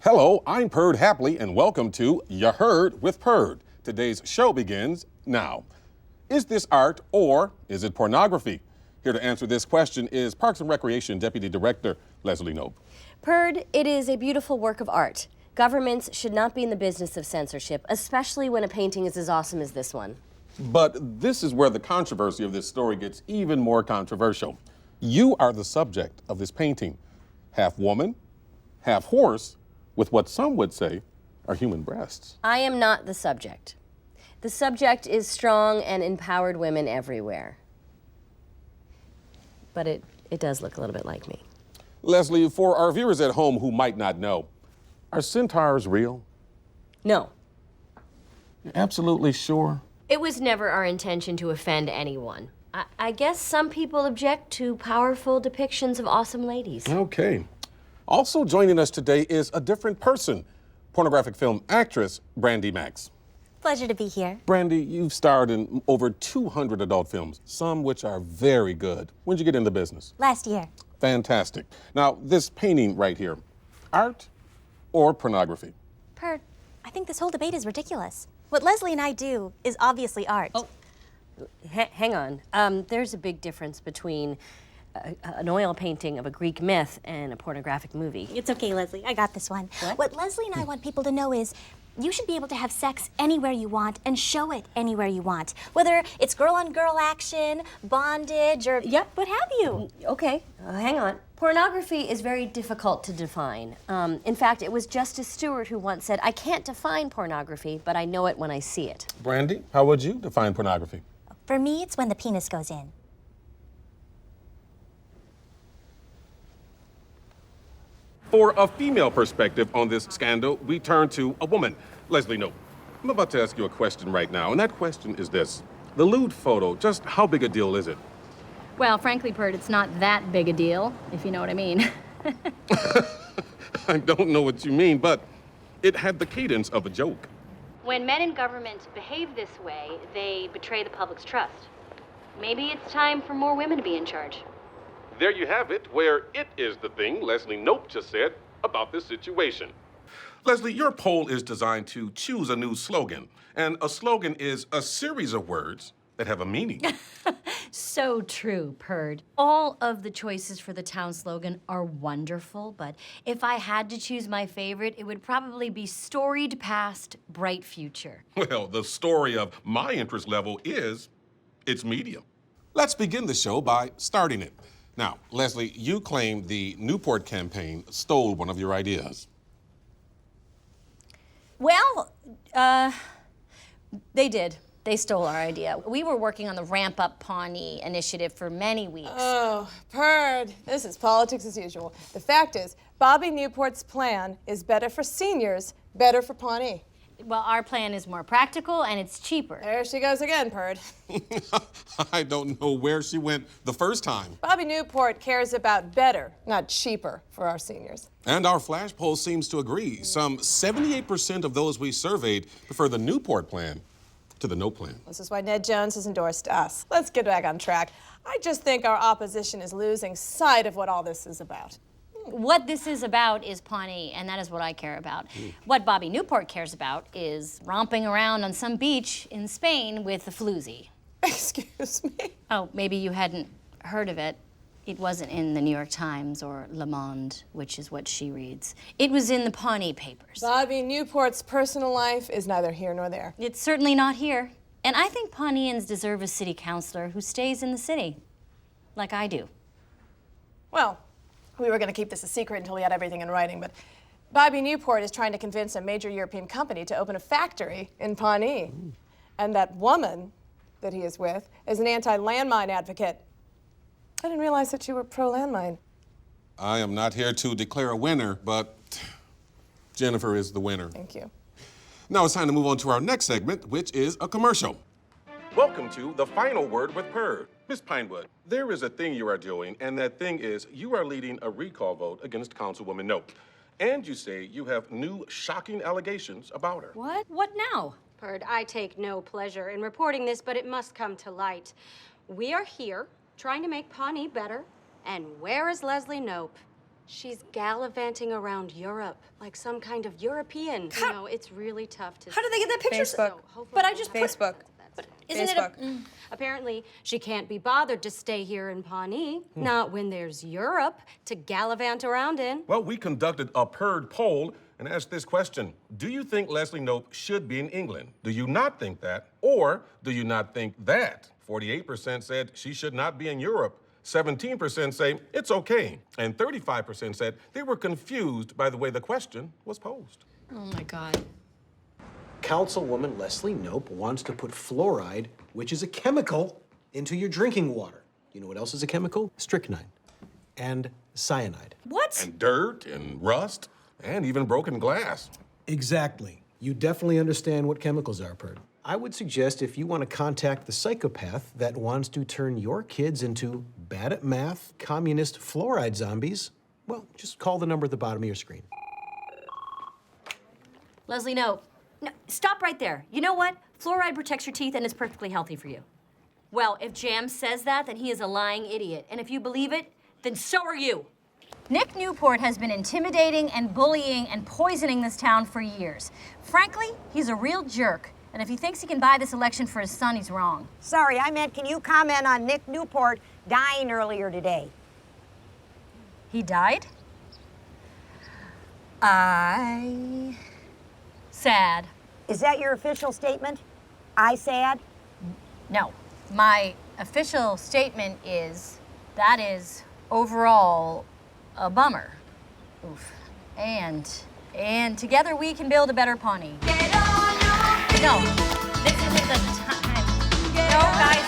Hello, I'm Perd Hapley, and welcome to Ya Heard with Perd. Today's show begins now. Is this art or is it pornography? Here to answer this question is Parks and Recreation Deputy Director Leslie Knope. Perd, it is a beautiful work of art. Governments should not be in the business of censorship, especially when a painting is as awesome as this one. But this is where the controversy of this story gets even more controversial. You are the subject of this painting, half woman, half horse, with what some would say are human breasts. I am not the subject. The subject is strong and empowered women everywhere. But it does look a little bit like me. Leslie, for our viewers at home who might not know, are centaurs real? No. You're absolutely sure? It was never our intention to offend anyone. I guess some people object to powerful depictions of awesome ladies. Okay. Also joining us today is a different person, pornographic film actress Brandy Maxx. Pleasure to be here. Brandy, you've starred in over 200 adult films, some which are very good. When'd you get into business? Last year. Fantastic. Now, this painting right here, art or pornography? Perd, I think this whole debate is ridiculous. What Leslie and I do is obviously art. Oh, hang on. There's a big difference between an oil painting of a Greek myth and a pornographic movie. It's okay, Leslie. I got this one. What Leslie and I want people to know is you should be able to have sex anywhere you want and show it anywhere you want. Whether it's girl-on-girl action, bondage, or what have you. Okay, hang on. Pornography is very difficult to define. In fact, it was Justice Stewart who once said, I can't define pornography, but I know it when I see it. Brandy, how would you define pornography? For me, it's when the penis goes in. For a female perspective on this scandal, we turn to a woman, Leslie Knope. I'm about to ask you a question right now, and that question is this. The lewd photo, just how big a deal is it? Well, frankly, Perd, it's not that big a deal, if you know what I mean. I don't know what you mean, but it had the cadence of a joke. When men in government behave this way, they betray the public's trust. Maybe it's time for more women to be in charge. There you have it, where it is the thing Leslie Knope just said about this situation. Leslie, your poll is designed to choose a new slogan, and a slogan is a series of words that have a meaning. So true, Perd. All of the choices for the town slogan are wonderful, but if I had to choose my favorite, it would probably be storied past, bright future. Well, the story of my interest level is its medium. Let's begin the show by starting it. Now, Leslie, you claim the Newport campaign stole one of your ideas. Well, they did. They stole our idea. We were working on the Ramp Up Pawnee initiative for many weeks. Oh, Perd, this is politics as usual. The fact is, Bobby Newport's plan is better for seniors, better for Pawnee. Well, our plan is more practical and it's cheaper. There she goes again, Perd. I don't know where she went the first time. Bobby Newport cares about better, not cheaper, for our seniors. And our flash poll seems to agree. Some 78% of those we surveyed prefer the Newport plan to the no plan. This is why Ned Jones has endorsed us. Let's get back on track. I just think our opposition is losing sight of what all this is about. What this is about is Pawnee, and that is what I care about. What Bobby Newport cares about is romping around on some beach in Spain with a floozy. Excuse me? Oh, maybe you hadn't heard of it. It wasn't in the New York Times or Le Monde, which is what she reads. It was in the Pawnee papers. Bobby Newport's personal life is neither here nor there. It's certainly not here. And I think Pawneeans deserve a city councilor who stays in the city, like I do. Well, we were going to keep this a secret until we had everything in writing, but Bobby Newport is trying to convince a major European company to open a factory in Pawnee. And that woman that he is with is an anti-landmine advocate. I didn't realize that you were pro-landmine. I am not here to declare a winner, but Jennifer is the winner. Thank you. Now it's time to move on to our next segment, which is a commercial. Welcome to The Final Word with Perd. Miss Pinewood, there is a thing you are doing, and that thing is you are leading a recall vote against Councilwoman Knope. And you say you have new shocking allegations about her. What? What now? Perd, I take no pleasure in reporting this, but it must come to light. We are here trying to make Pawnee better, and where is Leslie Knope? She's gallivanting around Europe, like some kind of European. You know, it's really tough to... How did they get that picture? Facebook. But I just Facebook. But isn't Facebook. it Apparently, she can't be bothered to stay here in Pawnee, not when there's Europe to gallivant around in. Well, we conducted a Purd poll and asked this question. Do you think Leslie Knope should be in England? Do you not think that? Or do you not think that? 48% said she should not be in Europe. 17% say it's okay. And 35% said they were confused by the way the question was posed. Oh my God. Councilwoman Leslie Knope wants to put fluoride, which is a chemical, into your drinking water. You know what else is a chemical? Strychnine and cyanide. What? And dirt and rust and even broken glass. Exactly. You definitely understand what chemicals are, Perd. I would suggest if you want to contact the psychopath that wants to turn your kids into bad at math, communist fluoride zombies, well, just call the number at the bottom of your screen. Leslie Knope. No, stop right there. You know what? Fluoride protects your teeth and is perfectly healthy for you. Well, if Jam says that, then he is a lying idiot. And if you believe it, then so are you. Nick Newport has been intimidating and bullying and poisoning this town for years. Frankly, he's a real jerk. And if he thinks he can buy this election for his son, he's wrong. Sorry, I meant, can you comment on Nick Newport dying earlier today? He died? Sad. Is that your official statement? I sad? No. My official statement is that is overall a bummer. Oof. And together we can build a better Pawnee. No, this isn't the time. No, guys.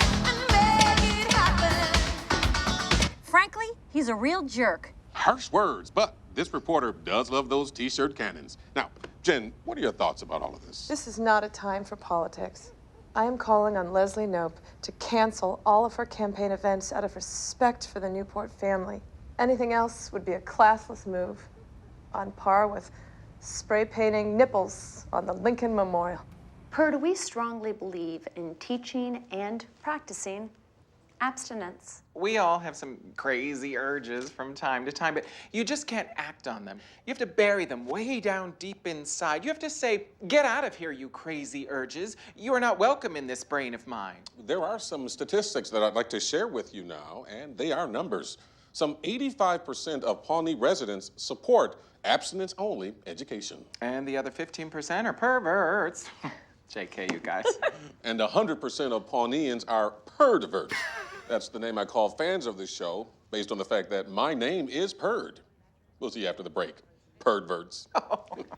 Frankly, he's a real jerk. Harsh words, but this reporter does love those T-shirt cannons. Now, Jen, what are your thoughts about all of this? This is not a time for politics. I am calling on Leslie Knope to cancel all of her campaign events out of respect for the Newport family. Anything else would be a classless move, on par with spray painting nipples on the Lincoln Memorial. Perd, we strongly believe in teaching and practicing abstinence. We all have some crazy urges from time to time, but you just can't act on them. You have to bury them way down deep inside. You have to say, get out of here, you crazy urges. You are not welcome in this brain of mine. There are some statistics that I'd like to share with you now, and they are numbers. Some 85% of Pawnee residents support abstinence-only education. And the other 15% are perverts. JK, you guys. And 100% of Pawneeans are perdverts. That's the name I call fans of this show, based on the fact that my name is Perd. We'll see you after the break. Perdverts.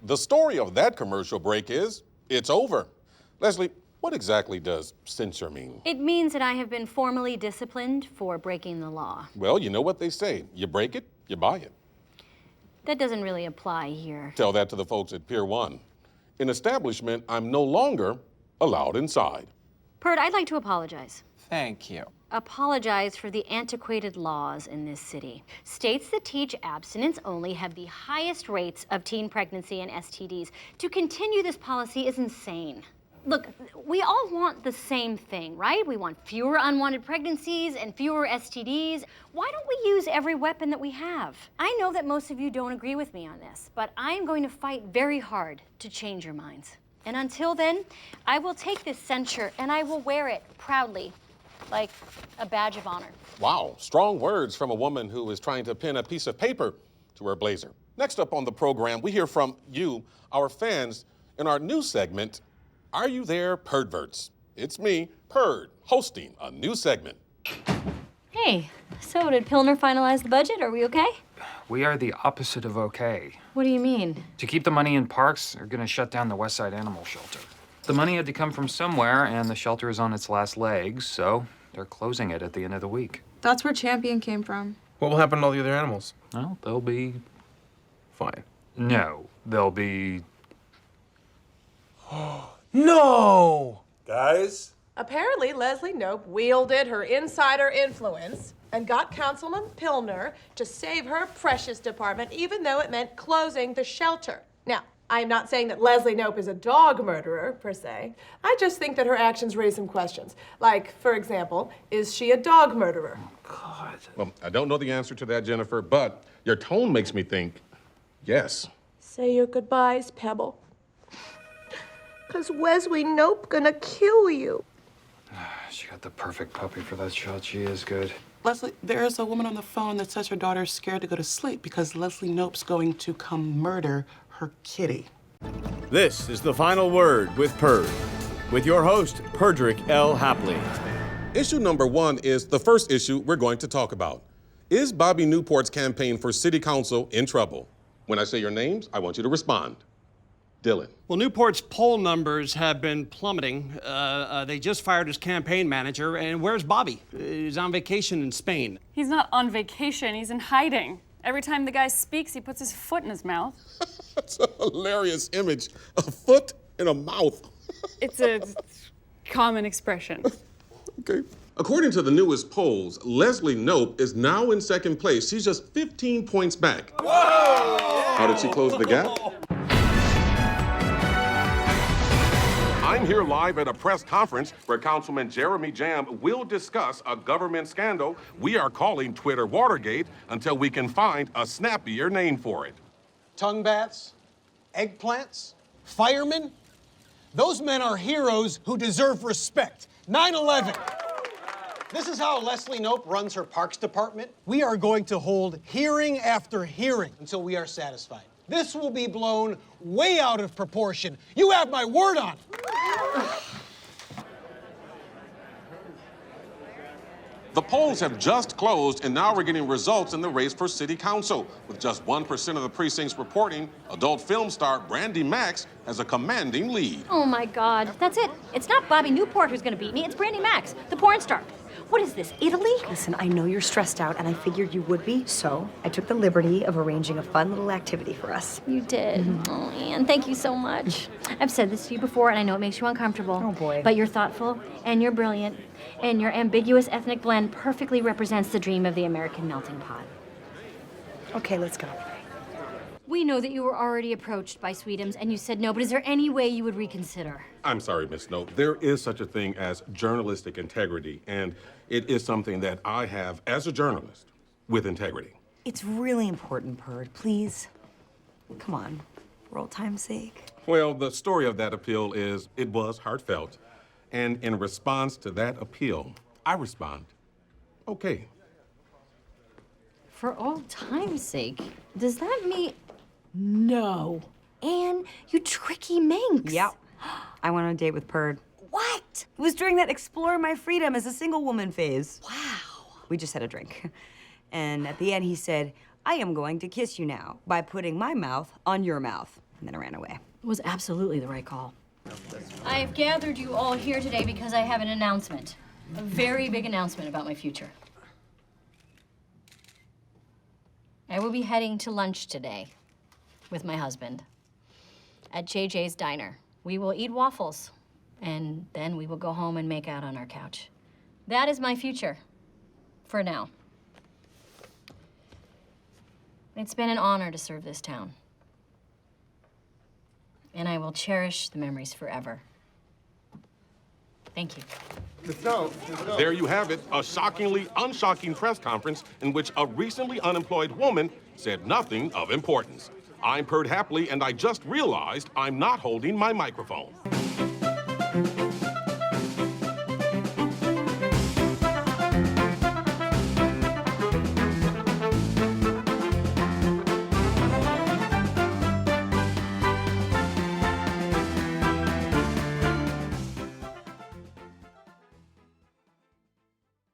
The story of that commercial break is, it's over. Leslie, what exactly does censure mean? It means that I have been formally disciplined for breaking the law. Well, you know what they say. You break it, you buy it. That doesn't really apply here. Tell that to the folks at Pier 1. In establishment, I'm no longer allowed inside. Perd, I'd like to apologize. Thank you. Apologize for the antiquated laws in this city. States that teach abstinence only have the highest rates of teen pregnancy and STDs. To continue this policy is insane. Look, we all want the same thing, right? We want fewer unwanted pregnancies and fewer STDs. Why don't we use every weapon that we have? I know that most of you don't agree with me on this, but I am going to fight very hard to change your minds. And until then, I will take this censure and I will wear it proudly, like a badge of honor. Wow, strong words from a woman who is trying to pin a piece of paper to her blazer. Next up on the program, we hear from you, our fans, in our new segment, Are You There, Perdverts? It's me, Perd, hosting a new segment. Hey, so did Poehler finalize the budget? Are we okay? We are the opposite of okay. What do you mean? To keep the money in parks, they're gonna shut down the West Side Animal Shelter. The money had to come from somewhere, and the shelter is on its last legs, so they're closing it at the end of the week. That's where Champion came from. What will happen to all the other animals? Well, they'll be... fine. No, they'll be... No! Guys? Apparently, Leslie Knope wielded her insider influence and got Councilman Poehler to save her precious department, even though it meant closing the shelter. Now, I'm not saying that Leslie Knope is a dog murderer, per se. I just think that her actions raise some questions. Like, for example, is she a dog murderer? God. Well, I don't know the answer to that, Jennifer, but your tone makes me think yes. Say your goodbyes, Pebble. 'Cause Leslie Knope gonna kill you. She got the perfect puppy for that shot. She is good. Leslie, there's a woman on the phone that says her daughter's scared to go to sleep because Leslie Knope's going to come murder her kitty. This is The Final Word with Perd, with your host, Perdrick L. Hapley. Issue number 1 is the first issue we're going to talk about. Is Bobby Newport's campaign for city council in trouble? When I say your names, I want you to respond. Dylan. Well, Newport's poll numbers have been plummeting. They just fired his campaign manager, and where's Bobby? He's on vacation in Spain. He's not on vacation, he's in hiding. Every time the guy speaks, he puts his foot in his mouth. That's a hilarious image. A foot in a mouth. It's a common expression. Okay. According to the newest polls, Leslie Knope is now in second place. She's just 15 points back. Whoa! How did she close the gap? I'm here live at a press conference where Councilman Jeremy Jam will discuss a government scandal we are calling Twitter Watergate until we can find a snappier name for it. Tongue bats, eggplants, firemen. Those men are heroes who deserve respect. 9/11. This is how Leslie Knope runs her parks department. We are going to hold hearing after hearing until we are satisfied. This will be blown way out of proportion. You have my word on it. The polls have just closed, and now we're getting results in the race for city council. With just 1% of the precincts reporting, adult film star Brandy Maxx has a commanding lead. Oh my God, that's it. It's not Bobby Newport who's gonna beat me, it's Brandy Maxx, the porn star. What is this, Italy? Listen, I know you're stressed out, and I figured you would be, so I took the liberty of arranging a fun little activity for us. You did. Oh, Anne, thank you so much. I've said this to you before, and I know it makes you uncomfortable. Oh, boy. But you're thoughtful, and you're brilliant, and your ambiguous ethnic blend perfectly represents the dream of the American melting pot. Okay, let's go. We know that you were already approached by Sweetums, and you said no, but is there any way you would reconsider? I'm sorry, Miss Knope. There is such a thing as journalistic integrity, and it is something that I have as a journalist with integrity. It's really important, Perd. Please. Come on. For old time's sake. Well, the story of that appeal is it was heartfelt. And in response to that appeal, I respond, okay. For old time's sake, does that mean... No. Anne, you tricky minx. Yep. I went on a date with Perd. What? It was during that explore my freedom as a single woman phase. Wow. We just had a drink. And at the end, he said, I am going to kiss you now by putting my mouth on your mouth. And then I ran away. It was absolutely the right call. I've gathered you all here today because I have an announcement. A very big announcement about my future. I will be heading to lunch today with my husband at JJ's Diner. We will eat waffles, and then we will go home and make out on our couch. That is my future, for now. It's been an honor to serve this town, and I will cherish the memories forever. Thank you. There you have it, a shockingly unshocking press conference in which a recently unemployed woman said nothing of importance. I'm Perd Hapley, and I just realized I'm not holding my microphone.